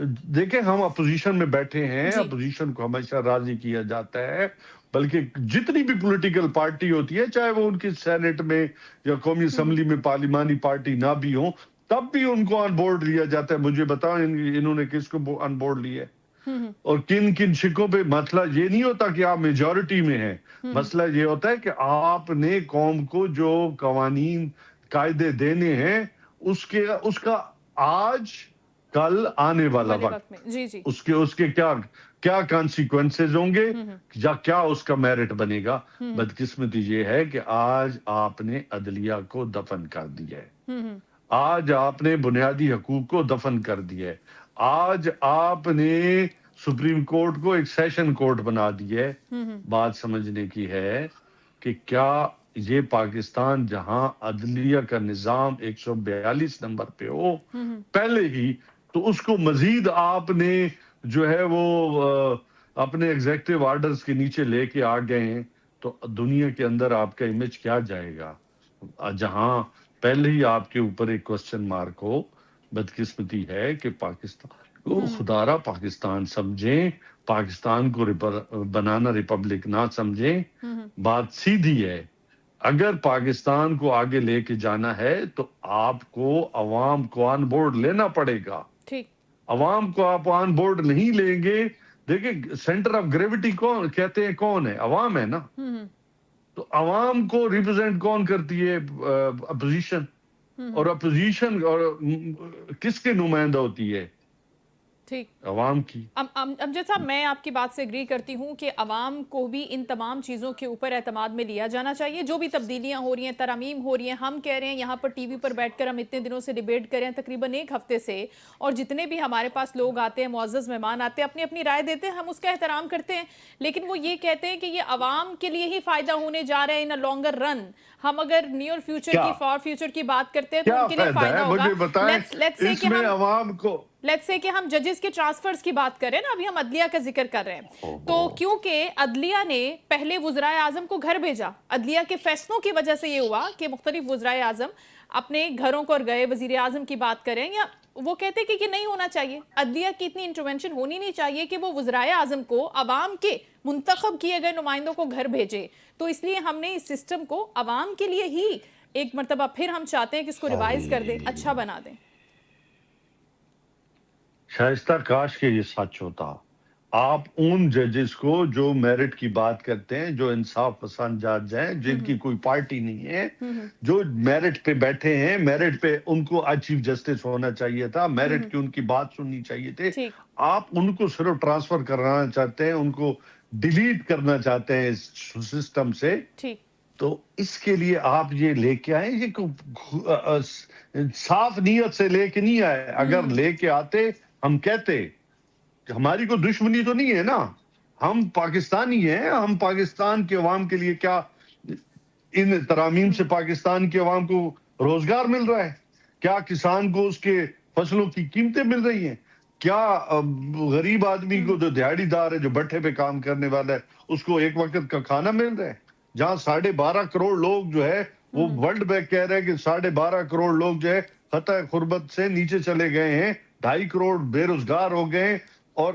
دیکھیں ہم اپوزیشن میں بیٹھے ہیں, جی اپوزیشن کو ہمیشہ راضی کیا جاتا ہے, بلکہ جتنی بھی پولیٹیکل پارٹی ہوتی ہے, چاہے وہ ان کی سینٹ میں یا قومی اسمبلی میں پارلیمانی پارٹی نہ بھی ہوں, تب بھی ان کو آن بورڈ لیا جاتا ہے. مجھے بتائیں انہوں نے کس کو آن بورڈ لیا ہے اور کن کن شکوں پہ. مسئلہ یہ نہیں ہوتا کہ آپ میجورٹی میں ہیں, مسئلہ یہ ہوتا ہے کہ آپ نے قوم کو جو قوانین قاعدے دینے ہیں اس کا آج کل آنے والا والے وقت وقت میں جی جی اس کے کیا کانسیکوینسز ہوں گے یا کیا اس کا میرٹ بنے گا. بدقسمتی یہ ہے کہ آج آپ نے عدلیہ کو دفن کر دیا ہے, آج آپ نے بنیادی حقوق کو دفن کر دیا ہے, آج آپ نے سپریم کورٹ کو ایک سیشن کورٹ بنا دیا ہے. بات سمجھنے کی ہے کہ کیا یہ پاکستان جہاں عدلیہ کا نظام 142 نمبر پہ ہو پہلے ہی, تو اس کو مزید آپ نے جو ہے وہ اپنے ایگزیکٹو آرڈرز کے نیچے لے کے آ گئے ہیں, تو دنیا کے اندر آپ کا امیج کیا جائے گا جہاں پہلے ہی آپ کے اوپر ایک کوسچن مارک ہو. بدقسمتی ہے کہ پاکستان کو خدارا پاکستان سمجھیں, پاکستان کو بنانا ریپبلک نہ سمجھیں. بات سیدھی ہے, اگر پاکستان کو آگے لے کے جانا ہے تو آپ کو عوام کو آن بورڈ لینا پڑے گا. ٹھیک عوام کو آپ آن بورڈ نہیں لیں گے, دیکھیں سینٹر آف گریوٹی کون کہتے ہیں, کون ہے؟ عوام ہے نا. تو عوام کو ریپرزینٹ کون کرتی ہے؟ اپوزیشن. اور اپوزیشن اور کس کے نمائندہ ہوتی ہے؟ ٹھیک. عوام کی. امجد صاحب میں آپ کی بات سے اگری کرتی ہوں کہ عوام کو بھی ان تمام چیزوں کے اوپر اعتماد میں لیا جانا چاہیے. جو بھی تبدیلیاں ہو رہی ہیں, ترامیم ہو رہی ہیں, ہم کہہ رہے ہیں یہاں پر ٹی وی پر بیٹھ کر ہم اتنے دنوں سے ڈیبیٹ کریں تقریباً 1 ہفتے سے, اور جتنے بھی ہمارے پاس لوگ آتے ہیں, معزز مہمان آتے ہیں, اپنی اپنی رائے دیتے ہیں, ہم اس کا احترام کرتے ہیں, لیکن وہ یہ کہتے ہیں کہ یہ عوام کے لیے ہی فائدہ ہونے جا رہا ہے ان لانگر رن. ہم اگر نیئر فیوچر کی, فار فیوچر کی بات کرتے ہیں تو کیا ان کے لیے فائدہ فائدہ ہے ہوگا. مجھے بتائیں لیٹس سے اس کہ میں ہم عوام کو لیٹس سے کہ ہم ججز کے ٹرانسفرز کی بات کریں نا, ابھی ہم عدلیہ کا ذکر کر رہے ہیں, تو کیونکہ عدلیہ نے پہلے وزرائے اعظم کو گھر بھیجا, عدلیہ کے فیصلوں کی وجہ سے یہ ہوا کہ مختلف وزرائے اعظم اپنے گھروں کو گئے. وزیر اعظم کی بات کریں یا وہ کہتے کہ یہ نہیں ہونا چاہیے, عدلیہ کی اتنی انٹرونشن ہونی نہیں چاہیے کہ وہ وزرائے اعظم کو عوام کے منتخب کیے گئے نمائندوں کو گھر بھیجے. تو اس لیے ہم نے اس سسٹم کو عوام کے لیے ہی ایک مرتبہ پھر ہم چاہتے ہیں کہ اس کو ریوائز کر دیں, اچھا بنا دیں. شائستہ کاش کے یہ سچ ہوتا. آپ ان ججز کو جو میرٹ کی بات کرتے ہیں, جو انصاف پسند جج ہیں, جن کی کوئی پارٹی نہیں ہے, جو میرٹ پہ بیٹھے ہیں, میرٹ پہ ان کو آج چیف جسٹس ہونا چاہیے تھا, میرٹ کی ان کی بات سننی چاہیے تھے. ٹھیک آپ ان کو صرف ٹرانسفر کرانا چاہتے ہیں, ان کو ڈیلیٹ کرنا چاہتے ہیں اس سسٹم سے. ٹھیک تو اس کے لیے آپ یہ لے کے آئے, یہ صاف نیت سے لے کے نہیں آئے. اگر لے کے آتے ہم کہتے کہ ہماری کوئی دشمنی تو نہیں ہے نا, ہم پاکستانی ہیں, ہم پاکستان کے عوام کے لیے کیا ان ترامیم سے پاکستان کے عوام کو روزگار مل رہا ہے؟ کیا کسان کو اس کے فصلوں کی قیمتیں مل رہی ہیں؟ کیا غریب آدمی کو جو دیہڑی دار ہے, جو بٹھے پہ کام کرنے والا ہے, اس کو ایک وقت کا کھانا مل رہا ہے؟ جہاں 12.5 کروڑ لوگ جو ہے, وہ ورلڈ بینک کہہ رہے ہیں کہ 12.5 کروڑ لوگ جو ہے خطہ غربت سے نیچے چلے گئے ہیں, 2.5 کروڑ بے روزگار ہو گئے ہیں, اور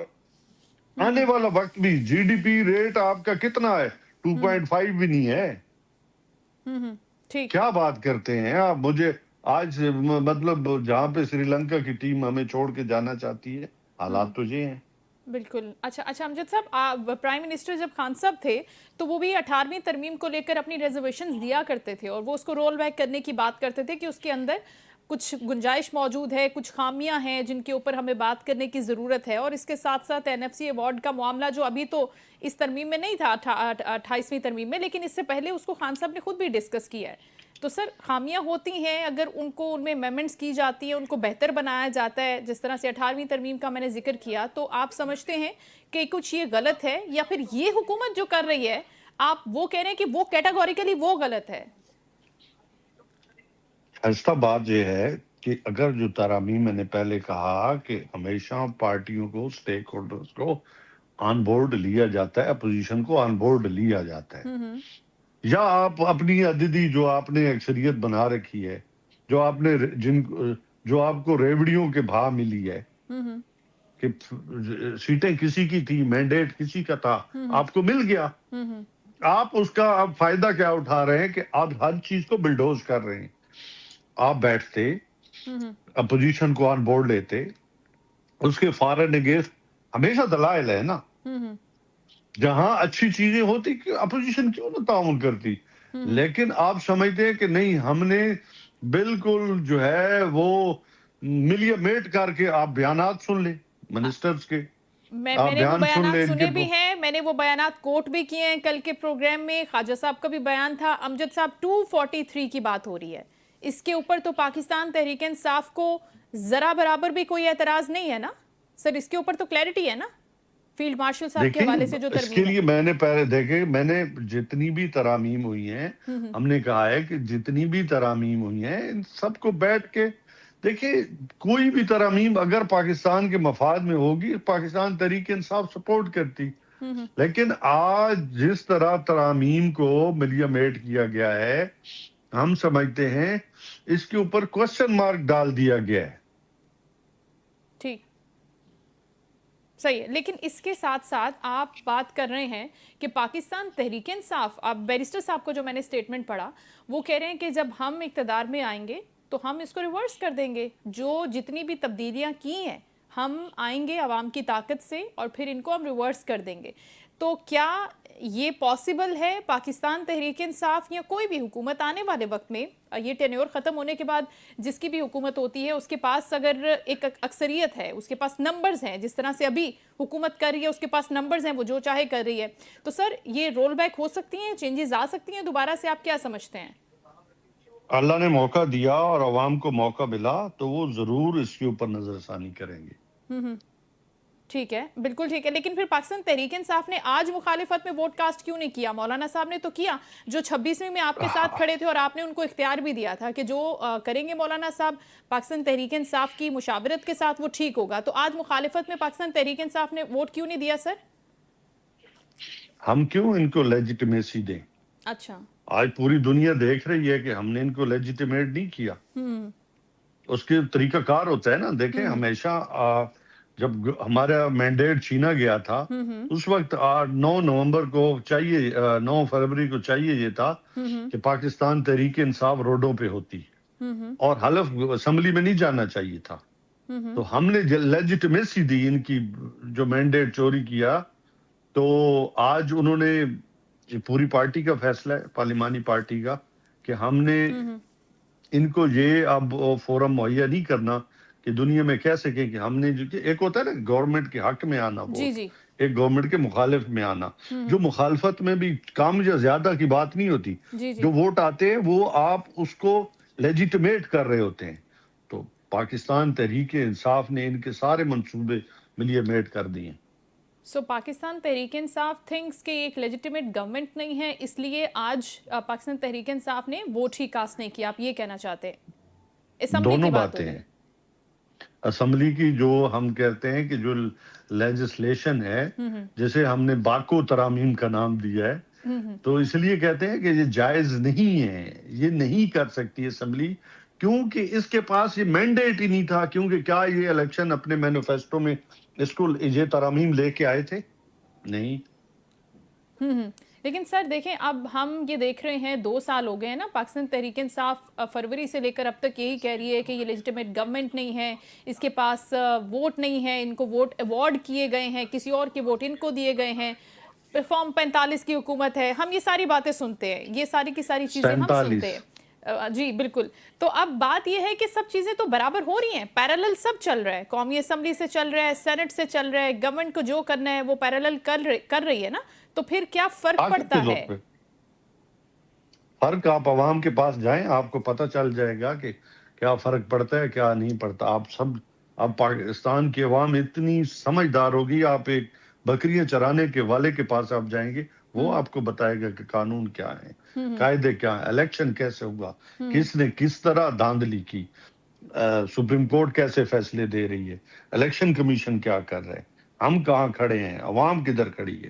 آنے والا وقت بھی جی ڈی پی ریٹ آپ کا کتنا ہے؟ 2.5 بھی نہیں ہے. ٹھیک کیا بات کرتے ہیں آپ؟ مجھے آج مطلب جہاں پہ سری لنکا کی ٹیم ہمیں چھوڑ کے جانا چاہتی ہے, حالات تو یہ ہیں. بالکل. اچھا امجد صاحب, پرائم منسٹر جب خان صاحب تھے تو وہ بھی 18ویں ترمیم کو لے کر اپنی ریزرویشنز دیا کرتے تھے, اور وہ اس کو رول بیک کرنے کی بات کرتے تھے کہ اس کے اندر کچھ گنجائش موجود ہے, کچھ خامیاں ہیں جن کے اوپر ہمیں بات کرنے کی ضرورت ہے. اور اس کے ساتھ ساتھ این ایف سی ایوارڈ کا معاملہ, جو ابھی تو اس ترمیم میں نہیں تھا 28ویں ترمیم میں, لیکن اس سے پہلے اس کو خان صاحب نے خود بھی ڈسکس کیا ہے. تو سر, خامیاں ہوتی ہیں, اگر ان کو ان میں امینڈمنٹس کی جاتی ہیں, ان کو بہتر بنایا جاتا ہے, جس طرح سے 18ویں ترمیم کا میں نے ذکر کیا, تو آپ سمجھتے ہیں کہ کچھ یہ غلط ہے, یا پھر یہ حکومت جو کر رہی ہے آپ وہ کہہ رہے ہیں کہ وہ کیٹاگوریکلی وہ غلط ہے؟ ایسا بات یہ ہے کہ اگر جو ترامیم میں نے پہلے کہا کہ ہمیشہ پارٹیوں کو, سٹیک ہولڈرز کو آن بورڈ لیا جاتا ہے, اپوزیشن کو آن بورڈ لیا جاتا ہے, یا آپ اپنی عددی جو آپ نے اکثریت بنا رکھی ہے, جو آپ نے جو آپ کو ریوڑیوں کے بھا ملی ہے, کہ سیٹیں کسی کی تھی, مینڈیٹ کسی کا تھا, آپ کو مل گیا, آپ اس کا اب فائدہ کیا اٹھا رہے ہیں کہ آپ ہر چیز کو بلڈوز کر رہے ہیں. آپ بیٹھتے, اپوزیشن کو آن بورڈ لیتے, اس کے فارن اگینسٹ ہمیشہ دلائل ہے نا, جہاں اچھی چیزیں ہوتی کہ اپوزیشن کیوں نہ تعاون کرتی, لیکن آپ سمجھتے ہیں کہ نہیں, ہم نے بالکل جو ہے وہ ملیے میٹ کر کے آپ بیانات سن لیں منسٹرز کے, آپ میں نے وہ بیان سن بیانات لیں ان کے. سنے بھی ہیں, میں نے وہ بیانات کوٹ بھی کیے ہیں کل کے پروگرام میں. خواجہ صاحب کا بھی بیان تھا. امجد صاحب 243 کی بات ہو رہی ہے, اس کے اوپر تو پاکستان تحریک انصاف کو ذرا برابر بھی کوئی اعتراض نہیں ہے نا سر, اس کے اوپر تو کلیئرٹی ہے نا فیلڈ مارشل صاحب کے دیکھیں حوالے سے جو اس کے ترمیم ہے. لیے میں نے پہلے دیکھے, میں نے جتنی بھی ترامیم ہوئی ہیں, ہم نے کہا ہے کہ جتنی بھی ترامیم ہوئی ہیں ان سب کو بیٹھ کے دیکھیں, کوئی بھی ترامیم اگر پاکستان کے مفاد میں ہوگی پاکستان تحریک انصاف سپورٹ کرتی, لیکن آج جس طرح ترامیم کو ملیا میٹ کیا گیا ہے, ہم سمجھتے ہیں اس کے اوپر کوسچن مارک ڈال دیا گیا ہے. ٹھیک, صحیح ہے, لیکن اس کے ساتھ ساتھ آپ بات کر رہے ہیں کہ پاکستان تحریک انصاف, آپ بیرسٹر صاحب کو جو میں نے سٹیٹمنٹ پڑھا وہ کہہ رہے ہیں کہ جب ہم اقتدار میں آئیں گے تو ہم اس کو ریورس کر دیں گے, جو جتنی بھی تبدیلیاں کی ہیں ہم آئیں گے عوام کی طاقت سے اور پھر ان کو ہم ریورس کر دیں گے. تو کیا یہ پاسبل ہے پاکستان تحریک انصاف یا کوئی بھی حکومت آنے والے وقت میں, یہ ٹینیور ختم ہونے کے بعد جس کی بھی حکومت ہوتی ہے اس کے پاس اگر ایک اکثریت ہے, اس کے پاس نمبرز ہیں, جس طرح سے ابھی حکومت کر رہی ہے اس کے پاس نمبرز ہیں, وہ جو چاہے کر رہی ہے, تو سر یہ رول بیک ہو سکتی ہیں, چینجز آ سکتی ہیں دوبارہ سے, آپ کیا سمجھتے ہیں؟ اللہ نے موقع دیا اور عوام کو موقع ملا تو وہ ضرور اس کے اوپر نظر ثانی کریں گے. ٹھیک ہے, بالکل ٹھیک ہے, لیکن پھر پاکستان تحریک انصاف نے آج مخالفت میں ووٹ کاسٹ کیوں نہیں کیا؟ مولانا صاحب نے تو کیا, جو 26ویں میں آپ کے ساتھ کھڑے تھے اور آپ نے ان کو اختیار بھی دیا تھا کہ جو کریں گے مولانا صاحب پاکستان تحریک انصاف کی مشاورت کے ساتھ وہ ٹھیک ہوگا, تو آج مخالفت میں پاکستان تحریک انصاف نے ووٹ کیوں نہیں دیا سر؟ ہم کیوں ان کو لیجیٹمیسی دیں؟ اچھا, آج پوری دنیا دیکھ رہی ہے کہ ہم نے ان کو لیجیٹمیٹ نہیں کیا. اس کے طریقہ کار ہوتا ہے نا, دیکھیں ہمیشہ جب ہمارا مینڈیٹ چھینا گیا تھا اس وقت 9 نومبر کو چاہیے, 9 فروری کو چاہیے یہ تھا کہ پاکستان تحریک انصاف روڈوں پہ ہوتی اور حلف اسمبلی میں نہیں جانا چاہیے تھا. تو ہم نے لیجیٹمیسی دی ان کی جو مینڈیٹ چوری کیا, تو آج انہوں نے, یہ پوری پارٹی کا فیصلہ ہے, پارلیمانی پارٹی کا, کہ ہم نے ان کو یہ اب فورم مہیا نہیں کرنا کہ دنیا میں کہہ سکیں کہ ہم نے, جو کہ ایک ہوتا ہے نا گورنمنٹ کے حق میں آنا جی ووٹ, جی, ایک گورنمنٹ کے مخالف میں آنا, جو مخالفت میں بھی کام یا زیادہ کی بات نہیں ہوتی, جی جی, جو ووٹ آتے ہیں وہ آپ اس کو لیجیٹمیٹ کر رہے ہوتے ہیں. تو پاکستان تحریک انصاف نے ان کے سارے منصوبے ملیے میٹ کر دیے. سو پاکستان تحریک انصاف تھنکس کہ ایک لیجیٹیمیٹ گورنمنٹ نہیں ہے, اس لیے آج پاکستان تحریک انصاف نے ووٹ ہی کاسٹ نہیں کیا, آپ یہ کہنا چاہتے ہیں؟ اسمبلی دونوں کی بات ہو باتیں رہی ہیں. ہے. اسمبلی کی جو ہم کہتے ہیں کہ جو لیجسلیشن ہے, جسے ہم نے باکو ترامیم کا نام دیا ہے, تو اس لیے کہتے ہیں کہ یہ جائز نہیں ہے, یہ نہیں کر سکتی اسمبلی, کیونکہ اس کے پاس یہ مینڈیٹ ہی نہیں تھا. کیونکہ کیا یہ الیکشن اپنے مینیفیسٹو میں اس کو یہ ترامیم لے کے آئے تھے؟ نہیں. لیکن سر دیکھیں, اب ہم یہ دیکھ رہے ہیں 2 سال ہو گئے ہیں نا, پاکستان تحریک انصاف فروری سے لے کر اب تک یہی کہہ رہی ہے کہ یہ لیجیٹیمیٹ گورنمنٹ نہیں ہے, اس کے پاس ووٹ نہیں ہے, ان کو ووٹ ایوارڈ کیے گئے ہیں, کسی اور کے ووٹ ان کو دیے گئے ہیں, فارم 45 کی حکومت ہے, ہم یہ ساری باتیں سنتے ہیں, یہ ساری کی ساری چیزیں ہم 47. سنتے ہیں. جی بالکل. تو اب بات یہ ہے کہ سب چیزیں تو برابر ہو رہی ہیں, پیرالل سب چل رہا ہے, قومی اسمبلی سے چل رہا ہے, سینٹ سے چل رہا ہے, گورنمنٹ کو جو کرنا ہے وہ پیرالل کر رہی ہے نا, تو پھر کیا فرق طاقت کے پڑتا زور ہے؟ پہ فرق, آپ عوام کے پاس جائیں, آپ کو پتہ چل جائے گا کہ کیا فرق پڑتا ہے کیا نہیں پڑتا. آپ سب, اب پاکستان کی عوام اتنی سمجھدار ہوگی, آپ ایک بکریاں چرانے کے والے کے پاس آپ جائیں گے, وہ آپ کو بتائے گا کہ قانون کیا ہے, قاعدے کیا ہیں, الیکشن کیسے ہوگا, کس نے کس طرح دھاندلی کی, سپریم کورٹ کیسے فیصلے دے رہی ہے, الیکشن کمیشن کیا کر رہے ہیں, ہم کہاں کھڑے ہیں, عوام کدھر کھڑی ہے.